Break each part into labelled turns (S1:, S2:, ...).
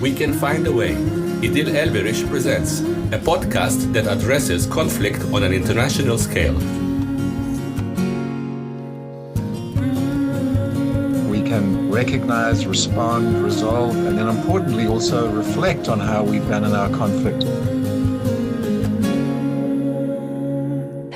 S1: We Can Find a Way. İdil presents a podcast that addresses conflict on an international scale.
S2: We can recognize, respond, resolve, and then importantly also reflect on how we've done in our conflict.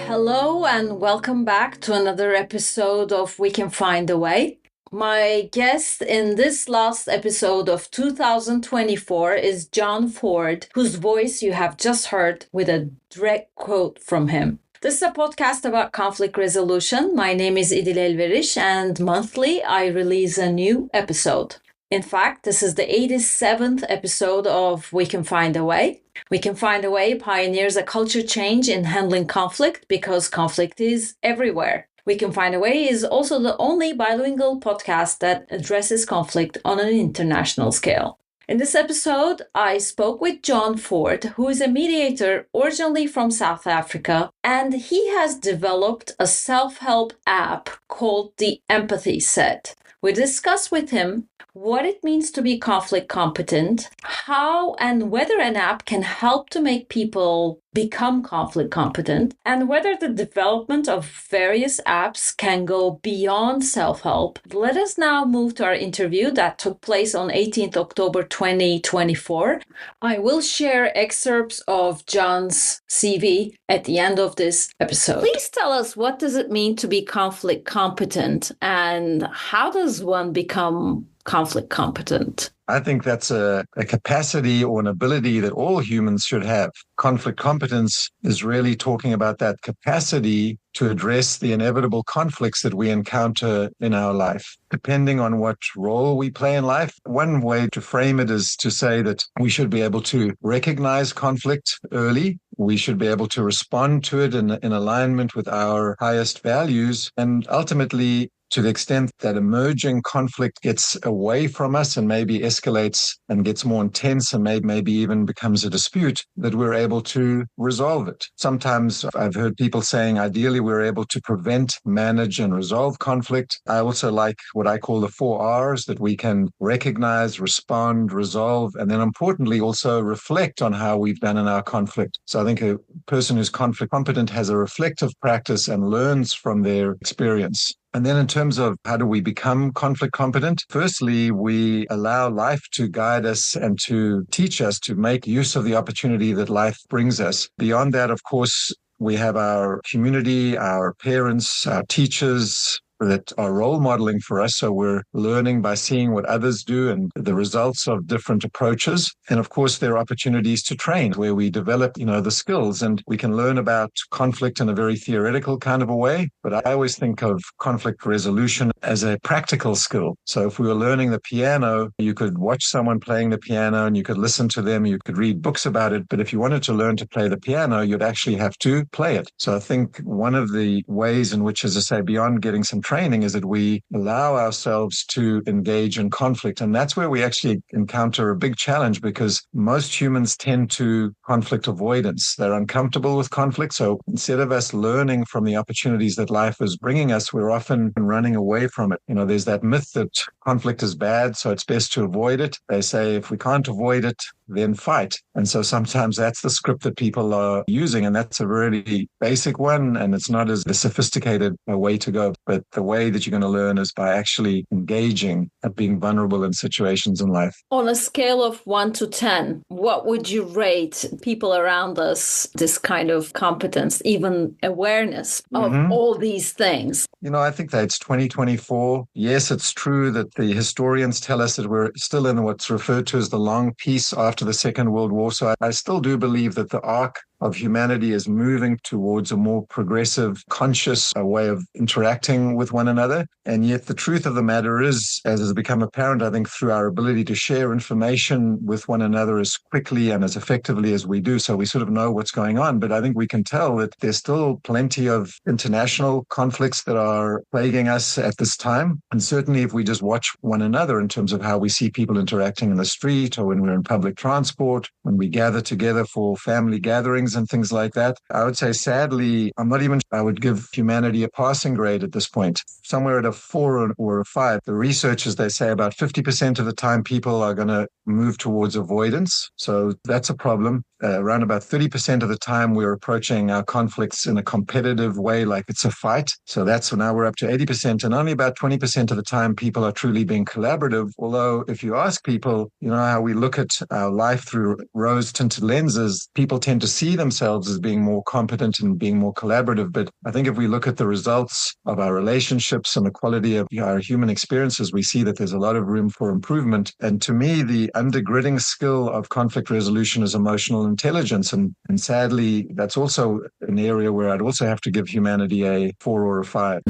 S3: Hello and welcome back to another episode of We Can Find a Way. My guest in this last episode of 2024 is John Ford, whose voice you have just heard with a direct quote from him. This is a podcast about conflict resolution. My name is İdil, and monthly I release a new episode. In fact, this is the 87th episode of We Can Find a Way. We Can Find a Way pioneers a culture change in handling conflict because conflict is everywhere. We Can Find a Way is also the only bilingual podcast that addresses conflict on an international scale. In this episode, I spoke with John Ford, who is a mediator originally from South Africa, and he has developed a self-help app called the Empathy Set. We discussed with him what it means to be conflict competent, how and whether an app can help to make people become conflict competent, and whether the development of various apps can go beyond self-help. Let us now move to our interview that took place on 18th October 2024. I will share excerpts of John's CV at the end of this episode. Please tell us, what does it mean to be conflict competent, and how does one become conflict competent?
S2: I think that's a capacity or an ability that all humans should have. Conflict competence is really talking about that capacity to address the inevitable conflicts that we encounter in our life, depending on what role we play in life. One way to frame it is to say that we should be able to recognize conflict early. We should be able to respond to it in alignment with our highest values, and ultimately, to the extent that emerging conflict gets away from us and maybe escalates and gets more intense and maybe even becomes a dispute, that we're able to resolve it. Sometimes I've heard people saying, ideally, we're able to prevent, manage, and resolve conflict. I also like what I call the 4 R's, that we can recognize, respond, resolve, and then importantly, also reflect on how we've done in our conflict. So I think a person who's conflict competent has a reflective practice and learns from their experience. And then in terms of how do we become conflict competent, firstly, we allow life to guide us and to teach us to make use of the opportunity that life brings us. Beyond that, of course, we have our community, our parents, our teachers that are role modeling for us. So we're learning by seeing what others do and the results of different approaches. And of course, there are opportunities to train where we develop, the skills, and we can learn about conflict in a very theoretical kind of a way. But I always think of conflict resolution as a practical skill. So if we were learning the piano, you could watch someone playing the piano and you could listen to them, you could read books about it. But if you wanted to learn to play the piano, you'd actually have to play it. So I think one of the ways in which, as I say, beyond getting some training, is that we allow ourselves to engage in conflict. And that's where we actually encounter a big challenge, because most humans tend to conflict avoidance. They're uncomfortable with conflict. So instead of us learning from the opportunities that life is bringing us, we're often running away from it. There's that myth that conflict is bad, so it's best to avoid it. They say if we can't avoid it, then fight. And so sometimes that's the script that people are using, and that's a really basic one, and it's not as a sophisticated way to go. But the way that you're going to learn is by actually engaging and being vulnerable in situations in life.
S3: On a scale of 1 to 10, what would you rate people around us, this kind of competence, even awareness of all these things?
S2: I think that it's 2024. Yes, it's true that the historians tell us that we're still in what's referred to as the long peace after the Second World War. So I still do believe that the arc of humanity is moving towards a more progressive, conscious way of interacting with one another. And yet the truth of the matter is, as has become apparent, I think, through our ability to share information with one another as quickly and as effectively as we do, so we sort of know what's going on. But I think we can tell that there's still plenty of international conflicts that are plaguing us at this time. And certainly if we just watch one another in terms of how we see people interacting in the street, or when we're in public transport, when we gather together for family gatherings, feelings and things like that. I would say, sadly, I would give humanity a passing grade at this point, somewhere at a 4 or a 5. The researchers, they say about 50% of the time people are going to move towards avoidance. So that's a problem. Around about 30% of the time we're approaching our conflicts in a competitive way, like it's a fight. So now we're up to 80%, and only about 20% of the time people are truly being collaborative. Although if you ask people, how we look at our life through rose-tinted lenses, people tend to see themselves as being more competent and being more collaborative. But I think if we look at the results of our relationships and the quality of our human experiences, we see that there's a lot of room for improvement. And to me, the undergirding skill of conflict resolution is emotional intelligence. And sadly, that's also an area where I'd also have to give humanity a 4 or a 5.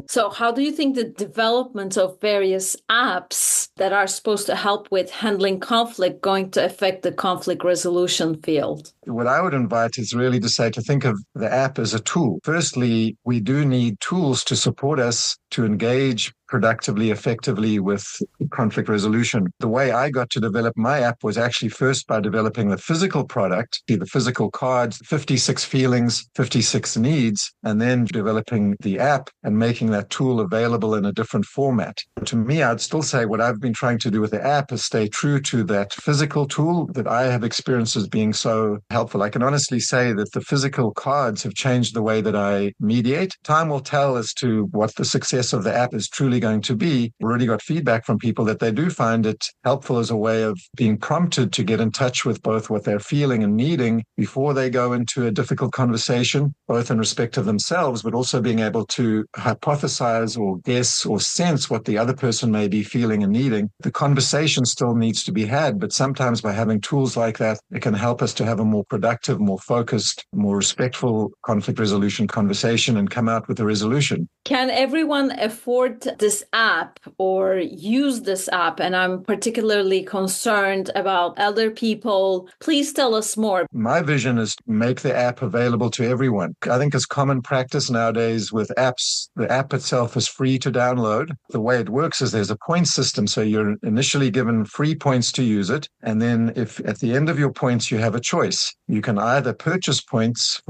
S3: So how do you think the development of various apps that are supposed to help with handling conflict going to affect the conflict resolution field?
S2: What I would invite is really to think of the app as a tool. Firstly, we do need tools to support us to engage productively, effectively with conflict resolution. The way I got to develop my app was actually first by developing the physical product, the physical cards, 56 feelings, 56 needs, and then developing the app and making that tool available in a different format. To me, I'd still say what I've been trying to do with the app is stay true to that physical tool that I have experienced as being so helpful. I can honestly say that the physical cards have changed the way that I mediate. Time will tell as to what the success of the app is truly going to be. We've already got feedback from people that they do find it helpful as a way of being prompted to get in touch with both what they're feeling and needing before they go into a difficult conversation, both in respect of themselves, but also being able to hypothesize or guess or sense what the other person may be feeling and needing. The conversation still needs to be had, but sometimes by having tools like that, it can help us to have a more productive, more focused, more respectful conflict resolution conversation and come out with a resolution.
S3: Can everyone afford this app or use this app? And I'm particularly concerned about elder people. Please tell us more.
S2: My vision is to make the app available to everyone. I think it's common practice nowadays with apps. The app itself is free to download. The way it works is there's a point system. So you're initially given free points to use it. And then if at the end of your points, you have a choice. You can either purchase points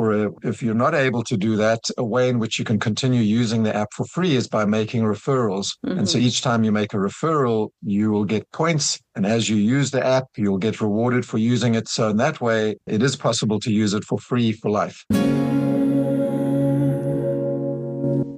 S2: if you're not able to do that, a way in which you can continue using the app for free is by making referrals. Mm-hmm. And so each time you make a referral, you will get points. And as you use the app, you'll get rewarded for using it. So in that way, it is possible to use it for free for life.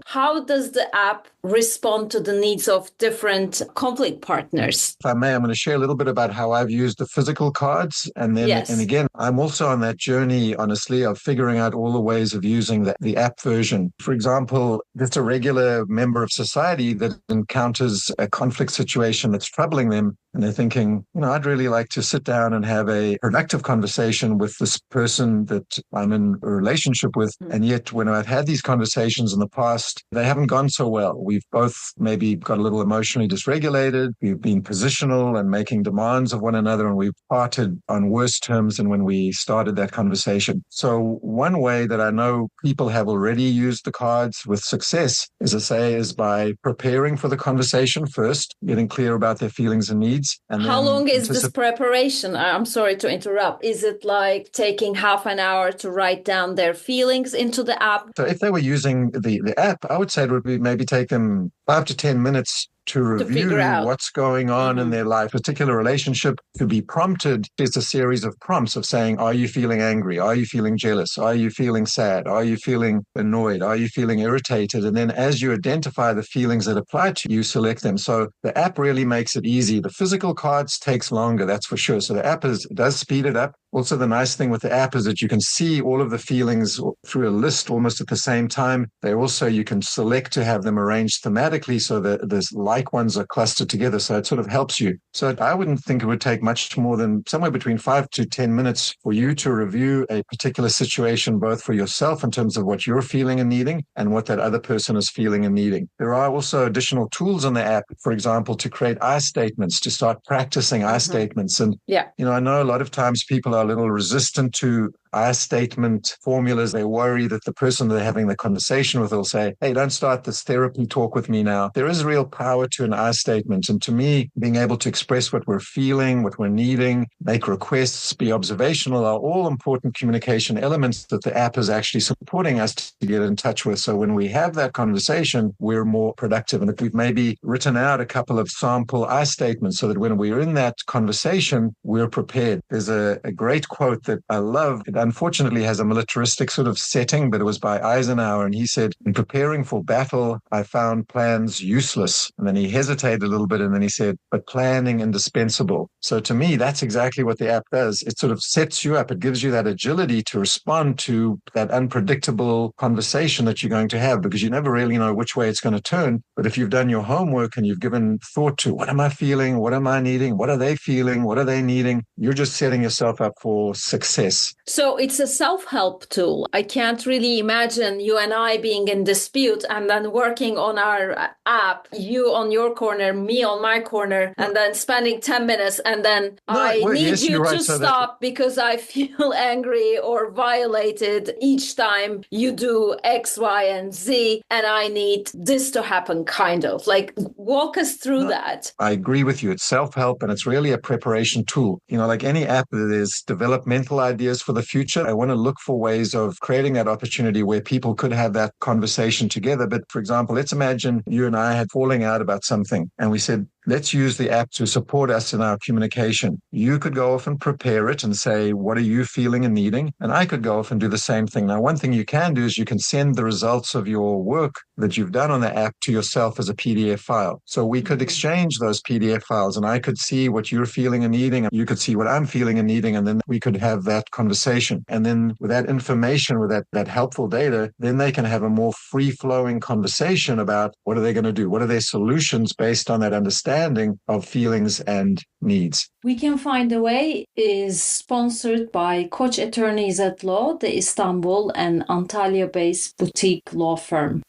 S3: How does the app respond to the needs of different conflict partners?
S2: If I may, I'm going to share a little bit about how I've used the physical cards. And then, yes. And again, I'm also on that journey, honestly, of figuring out all the ways of using the app version. For example, just a regular member of society that encounters a conflict situation that's troubling them. And they're thinking, I'd really like to sit down and have a productive conversation with this person that I'm in a relationship with. Mm-hmm. And yet when I've had these conversations in the past, they haven't gone so well. We've both maybe got a little emotionally dysregulated. We've been positional and making demands of one another, and we've parted on worse terms than when we started that conversation. So one way that I know people have already used the cards with success, as I say, is by preparing for the conversation first, getting clear about their feelings and needs. And
S3: how long is this preparation? I'm sorry to interrupt. Is it like taking half an hour to write down their feelings into the app?
S2: So if they were using the app, I would say it would be maybe take them 5 to 10 minutes to review what's going on in their life. A particular relationship could be prompted. There's a series of prompts of saying, are you feeling angry? Are you feeling jealous? Are you feeling sad? Are you feeling annoyed? Are you feeling irritated? And then as you identify the feelings that apply to you, select them. So the app really makes it easy. The physical cards takes longer, that's for sure. So the app does speed it up. Also, the nice thing with the app is that you can see all of the feelings through a list almost at the same time. You can select to have them arranged thematically so that there's like ones are clustered together. So it sort of helps you. So I wouldn't think it would take much more than somewhere between 5 to 10 minutes for you to review a particular situation, both for yourself in terms of what you're feeling and needing and what that other person is feeling and needing. There are also additional tools on the app, for example, to create I statements, to start practicing I statements. And, I know a lot of times people are a little resistant to I statement formulas. They worry that the person they're having the conversation with will say, hey, don't start this therapy talk with me now. There is real power to an I statement. And to me, being able to express what we're feeling, what we're needing, make requests, be observational are all important communication elements that the app is actually supporting us to get in touch with. So when we have that conversation, we're more productive. And if we've maybe written out a couple of sample I statements so that when we're in that conversation, we're prepared. There's a great quote that I love. It unfortunately has a militaristic sort of setting, but it was by Eisenhower. And he said, in preparing for battle, I found plans useless. And then he hesitated a little bit and then he said, but planning indispensable. So to me, that's exactly what the app does. It sort of sets you up. It gives you that agility to respond to that unpredictable conversation that you're going to have, because you never really know which way it's going to turn. But if you've done your homework and you've given thought to what am I feeling? What am I needing? What are they feeling? What are they needing? You're just setting yourself up for success.
S3: So it's a self-help tool. I can't really imagine you and I being in dispute and then working on our app, you on your corner, me on my corner, and then spending 10 minutes and then need you to stop because I feel angry or violated each time you do X, Y, and Z, and I need this to happen, kind of. Like, walk us through that.
S2: I agree with you. It's self-help and it's really a preparation tool. Like any app, there's developmental ideas for the future. I want to look for ways of creating that opportunity where people could have that conversation together. But for example, let's imagine you and I had falling out about something and we said, let's use the app to support us in our communication. You could go off and prepare it and say, what are you feeling and needing? And I could go off and do the same thing. Now, one thing you can do is you can send the results of your work that you've done on the app to yourself as a PDF file. So we could exchange those PDF files and I could see what you're feeling and needing. And you could see what I'm feeling and needing. And then we could have that conversation. And then with that information, with that helpful data, then they can have a more free-flowing conversation about what are they going to do? What are their solutions based on that understanding of feelings and needs.
S3: We Can Find a Way is sponsored by Koç Attorneys at Law, the Istanbul and Antalya-based boutique law firm.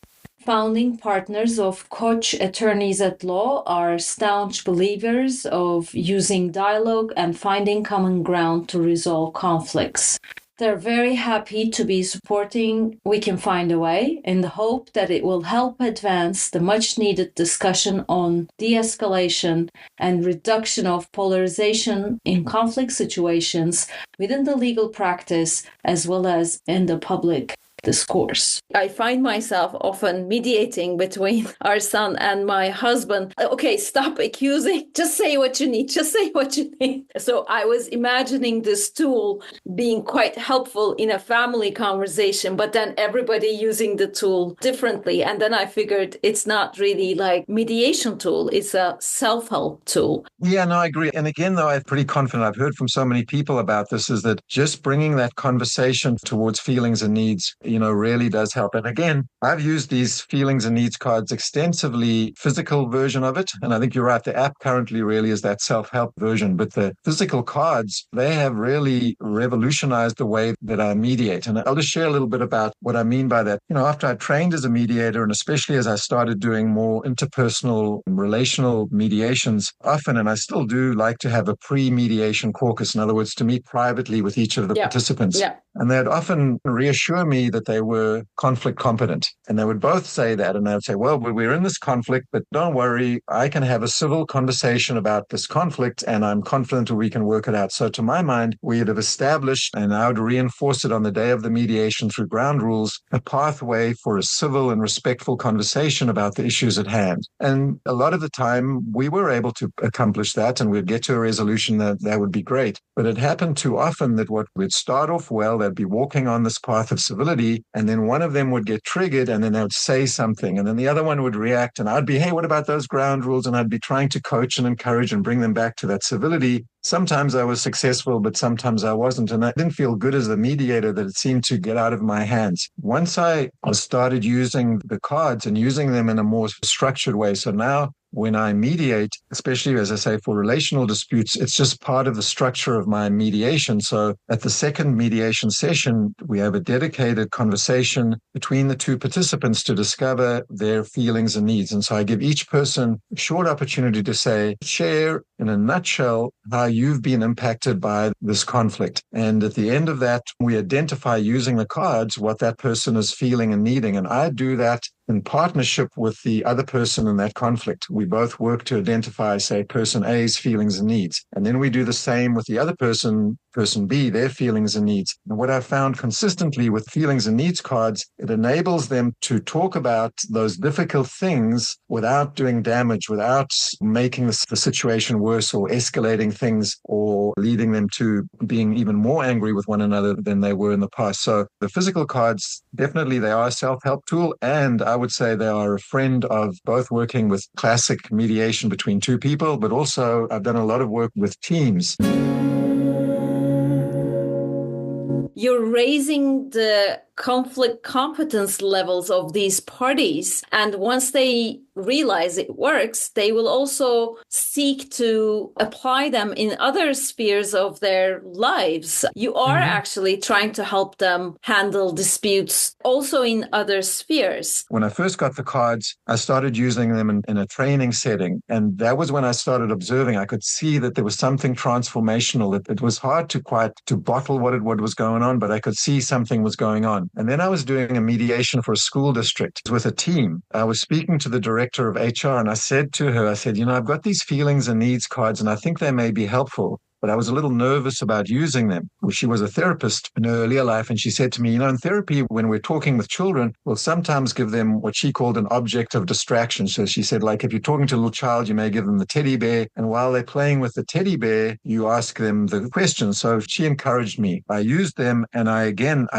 S3: Founding partners of Koç Attorneys at Law are staunch believers of using dialogue and finding common ground to resolve conflicts. They're very happy to be supporting We Can Find a Way in the hope that it will help advance the much-needed discussion on de-escalation and reduction of polarization in conflict situations within the legal practice as well as in the public discourse. I find myself often mediating between our son and my husband. Okay, stop accusing. Just say what you need. Just say what you need. So I was imagining this tool being quite helpful in a family conversation, but then everybody using the tool differently. And then I figured it's not really like mediation tool. It's a self-help tool.
S2: Yeah, no, I agree. And again, though, I'm pretty confident. I've heard from so many people about this is that just bringing that conversation towards feelings and needs really does help. And again, I've used these feelings and needs cards extensively, physical version of it. And I think you're right. The app currently really is that self-help version, but the physical cards, they have really revolutionized the way that I mediate. And I'll just share a little bit about what I mean by that. After I trained as a mediator, and especially as I started doing more interpersonal relational mediations often, and I still do like to have a pre-mediation caucus. In other words, to meet privately with each of the participants. Yeah. And they'd often reassure me that they were conflict competent. And they would both say that. And I would say, well, we're in this conflict, but don't worry, I can have a civil conversation about this conflict and I'm confident we can work it out. So to my mind, we have established, and I would reinforce it on the day of the mediation through ground rules, a pathway for a civil and respectful conversation about the issues at hand. And a lot of the time we were able to accomplish that and we'd get to a resolution that would be great. But it happened too often that we'd start off well, they'd be walking on this path of civility, and then one of them would get triggered and then they would say something, and then the other one would react, and I'd be, hey, what about those ground rules? And I'd be trying to coach and encourage and bring them back to that civility. Sometimes I was successful, but sometimes I wasn't. And I didn't feel good as the mediator that it seemed to get out of my hands. Once I started using the cards and using them in a more structured way. So now when I mediate, especially, as I say, for relational disputes, it's just part of the structure of my mediation. So at the second mediation session, we have a dedicated conversation between the two participants to discover their feelings and needs. And so I give each person a short opportunity to say, share in a nutshell how you've been impacted by this conflict. And at the end of that, we identify using the cards what that person is feeling and needing. And I do that in partnership with the other person in that conflict. We both work to identify, say, person A's feelings and needs. And then we do the same with the other person, person B, their feelings and needs. And what I've found consistently with feelings and needs cards, it enables them to talk about those difficult things without doing damage, without making the situation worse or escalating things or leading them to being even more angry with one another than they were in the past. So the physical cards, definitely they are a self-help tool, and I would say they are a friend of both working with classic mediation between two people, but also I've done a lot of work with teams.
S3: You're raising the conflict competence levels of these parties. And once they realize it works, they will also seek to apply them in other spheres of their lives. You are actually trying to help them handle disputes also in other spheres.
S2: When I first got the cards, I started using them in a training setting. And that was when I started observing. I could see that there was something transformational. It was hard to bottle what was going on, but I could see something was going on. And then I was doing a mediation for a school district with a team. I was speaking to the director of HR and I said to her, I've got these feelings and needs cards and I think they may be helpful. But I was a little nervous about using them. Well, she was a therapist in her earlier life, and she said to me, in therapy, when we're talking with children, we'll sometimes give them what she called an object of distraction. So she said, like, if you're talking to a little child, you may give them the teddy bear, and while they're playing with the teddy bear, you ask them the question. So she encouraged me. I used them, and I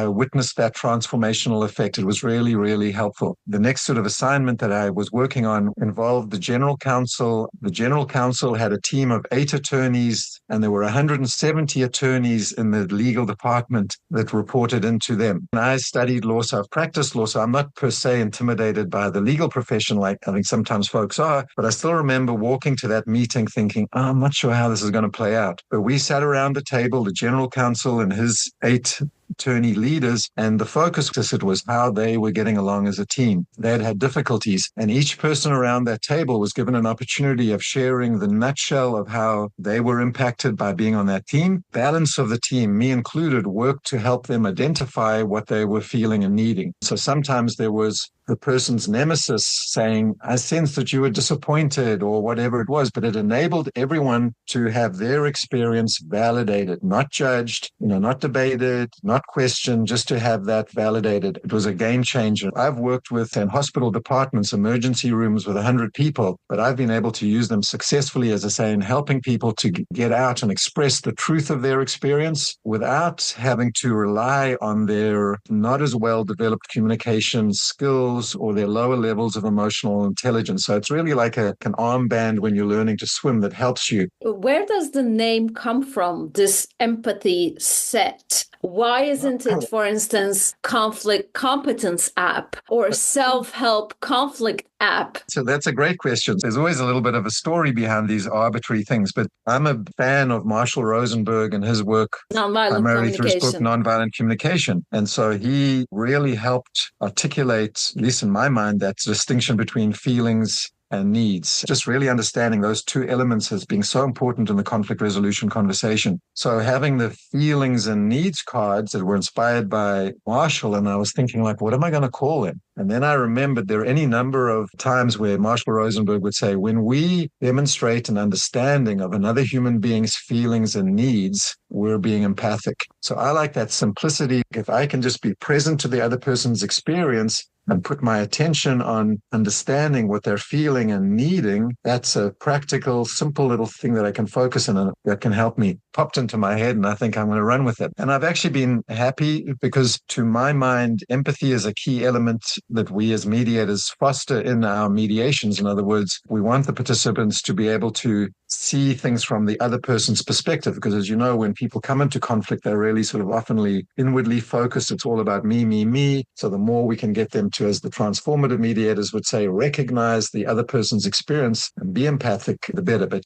S2: witnessed that transformational effect. It was really, really helpful. The next sort of assignment that I was working on involved the general counsel. The general counsel had a team of 8 attorneys, and there were 170 attorneys in the legal department that reported into them. And I studied law, so I've practiced law, so I'm not per se intimidated by the legal profession like I think sometimes folks are, but I still remember walking to that meeting thinking, I'm not sure how this is going to play out. But we sat around the table, the general counsel and his 8 attorney leaders, and the focus was how they were getting along as a team. They had difficulties, and each person around that table was given an opportunity of sharing the nutshell of how they were impacted by being on that team. Balance of the team, me included, worked to help them identify what they were feeling and needing. So sometimes there was the person's nemesis saying, I sense that you were disappointed or whatever it was, but it enabled everyone to have their experience validated, not judged, not debated, not questioned, just to have that validated. It was a game changer. I've worked with in hospital departments, emergency rooms with 100 people, but I've been able to use them successfully, as I say, in helping people to get out and express the truth of their experience without having to rely on their not as well developed communication skills or their lower levels of emotional intelligence. So it's really like an armband when you're learning to swim that helps you.
S3: Where does the name come from, this empathy set? Why isn't it, for instance, conflict competence app or self-help conflict app?
S2: So that's a great question. There's always a little bit of a story behind these arbitrary things, but I'm a fan of Marshall Rosenberg and his work primarily through his book, Nonviolent Communication. And so he really helped articulate, at least in my mind, that distinction between feelings and needs. Just really understanding those two elements as being so important in the conflict resolution conversation. So having the feelings and needs cards that were inspired by Marshall, and I was thinking like, what am I going to call them? And then I remembered there are any number of times where Marshall Rosenberg would say, when we demonstrate an understanding of another human being's feelings and needs, we're being empathic. So I like that simplicity. If I can just be present to the other person's experience and put my attention on understanding what they're feeling and needing, that's a practical, simple little thing that I can focus on and that can help me. Popped into my head, and I think I'm going to run with it. And I've actually been happy because, to my mind, empathy is a key element that we as mediators foster in our mediations. In other words, we want the participants to be able to see things from the other person's perspective, because as you know, when people come into conflict, they're really sort of oftenly inwardly focused. It's all about me, me, me. So the more we can get them to, as the transformative mediators would say, recognize the other person's experience and be empathic, the better. But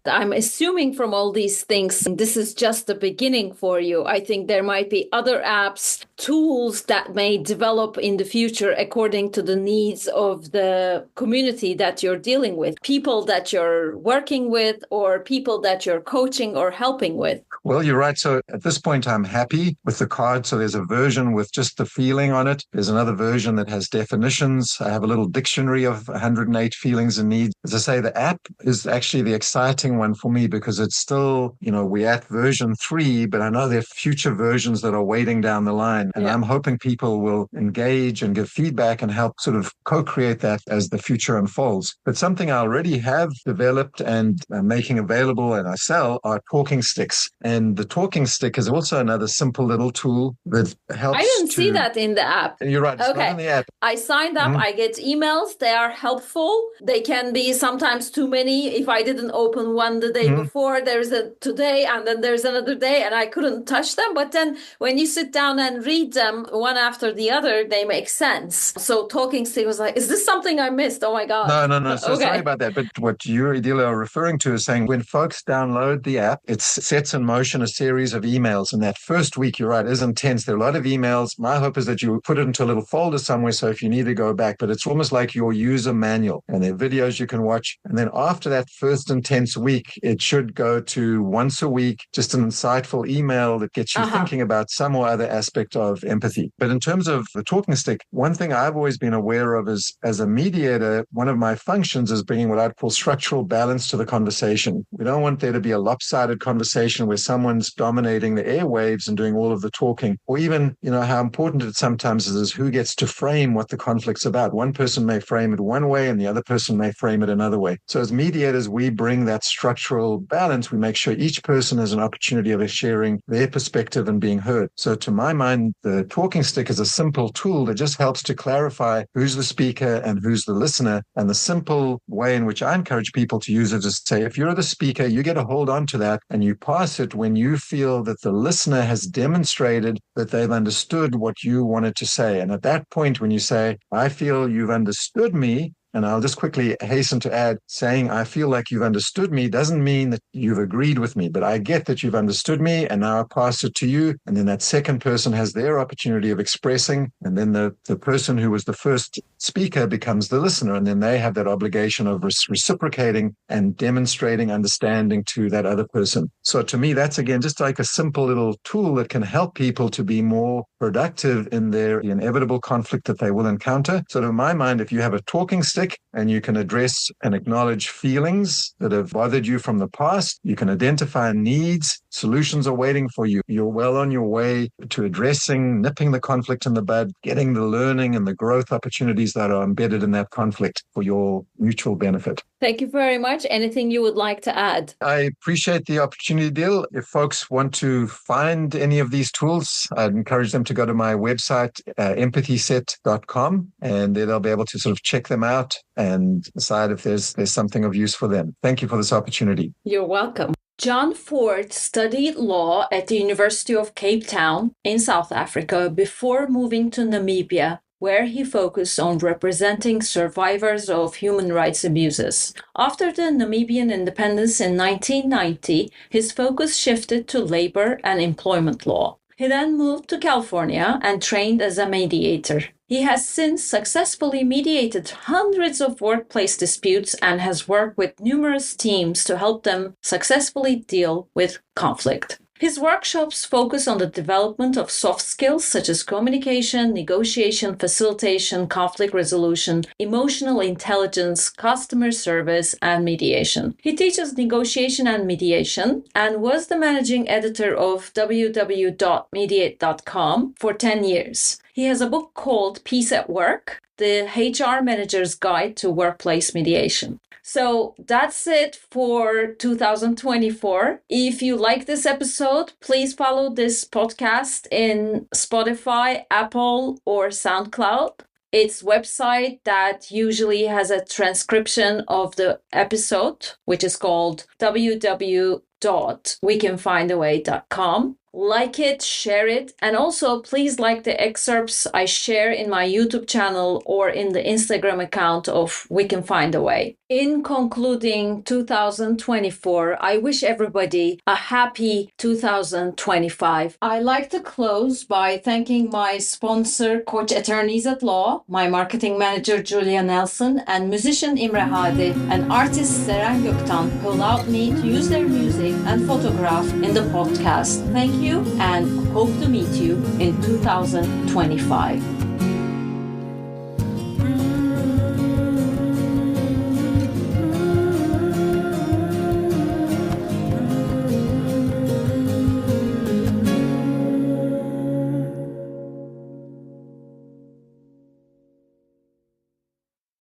S3: I'm assuming from all these things, this is just the beginning for you. I think there might be other apps, tools that may develop in the future according to the needs of the community that you're dealing with, people that you're working with, or people that you're coaching or helping with.
S2: Well, you're right. So at this point, I'm happy with the card. So there's a version with just the feeling on it. There's another version that has definitions. I have a little dictionary of 108 feelings and needs. As I say, the app is actually the exciting one for me because it's still, we're at version 3, but I know there are future versions that are waiting down the line. And I'm hoping people will engage and give feedback and help sort of co-create that as the future unfolds. But something I already have developed and making available and I sell are talking sticks. And the talking stick is also another simple little tool that helps.
S3: I didn't see that in the app.
S2: And you're right, it's not in the app.
S3: I signed up. I get emails. They are helpful. They can be sometimes too many. If I didn't open one the day before, there's a today and then there's another day and I couldn't touch them. But then when you sit down and read them one after the other, they make sense. So talking stick was like, is this something I missed? Oh my God.
S2: No. So sorry about that. But what you, Idil, are referring to is saying when folks download the app, it sets in motion a series of emails. And that first week, you're right, is intense. There are a lot of emails. My hope is that you put it into a little folder somewhere. So if you need to go back, but it's almost like your user manual and there are videos you can watch. And then after that first intense week, it should go to once a week, just an insightful email that gets you thinking about some or other aspect of empathy. But in terms of the talking stick, one thing I've always been aware of is as a mediator, one of my functions is bringing what I'd call structural balance to the conversation. We don't want there to be a lopsided conversation where someone's dominating the airwaves and doing all of the talking, or even, how important it sometimes is who gets to frame what the conflict's about. One person may frame it one way and the other person may frame it another way. So as mediators, we bring that structural balance. We make sure each person has an opportunity of sharing their perspective and being heard. So to my mind, the talking stick is a simple tool that just helps to clarify who's the speaker and who's the listener. And the simple way in which I encourage people to use it is to say, if you're the speaker, you get to hold on to that and you pass it when you feel that the listener has demonstrated that they've understood what you wanted to say. And at that point, when you say, I feel you've understood me, and I'll just quickly hasten to add, saying, I feel like you've understood me doesn't mean that you've agreed with me, but I get that you've understood me and now I pass it to you. And then that second person has their opportunity of expressing. And then the person who was the first speaker becomes the listener. And then they have that obligation of reciprocating and demonstrating understanding to that other person. So to me, that's again, just like a simple little tool that can help people to be more productive in their inevitable conflict that they will encounter. So to my mind, if you have a talking stick, and you can address and acknowledge feelings that have bothered you from the past. You can identify needs. Solutions are waiting for you. You're well on your way to addressing, nipping the conflict in the bud, getting the learning and the growth opportunities that are embedded in that conflict for your mutual benefit.
S3: Thank you very much. Anything you would like to add? I
S2: appreciate the opportunity, Idil. If folks want to find any of these tools, I'd encourage them to go to my website, empathyset.com, and then they'll be able to sort of check them out and decide if there's something of use for them. Thank you for this opportunity.
S3: You're welcome. John Ford studied law at the University of Cape Town in South Africa before moving to Namibia, where he focused on representing survivors of human rights abuses. After the Namibian independence in 1990, his focus shifted to labor and employment law. He then moved to California and trained as a mediator. He has since successfully mediated hundreds of workplace disputes and has worked with numerous teams to help them successfully deal with conflict. His workshops focus on the development of soft skills such as communication, negotiation, facilitation, conflict resolution, emotional intelligence, customer service, and mediation. He teaches negotiation and mediation and was the managing editor of www.mediate.com for 10 years. He has a book called Peace at Work, the HR Manager's Guide to Workplace Mediation. So that's it for 2024. If you like this episode, please follow this podcast in Spotify, Apple, or SoundCloud. Its website that usually has a transcription of the episode, which is called www.wecanfindaway.com. like it, share it, and also please like the excerpts I share in my YouTube channel or in the Instagram account of We Can Find a Way. In concluding 2024, I wish everybody a happy 2025. I like to close by thanking my sponsor, Koç Attorneys at Law, my marketing manager, Julia Nelson, and musician Imre Hadi, and artist Seren Göktan, who allowed me to use their music and photograph in the podcast. Thank you and hope to meet you in 2025.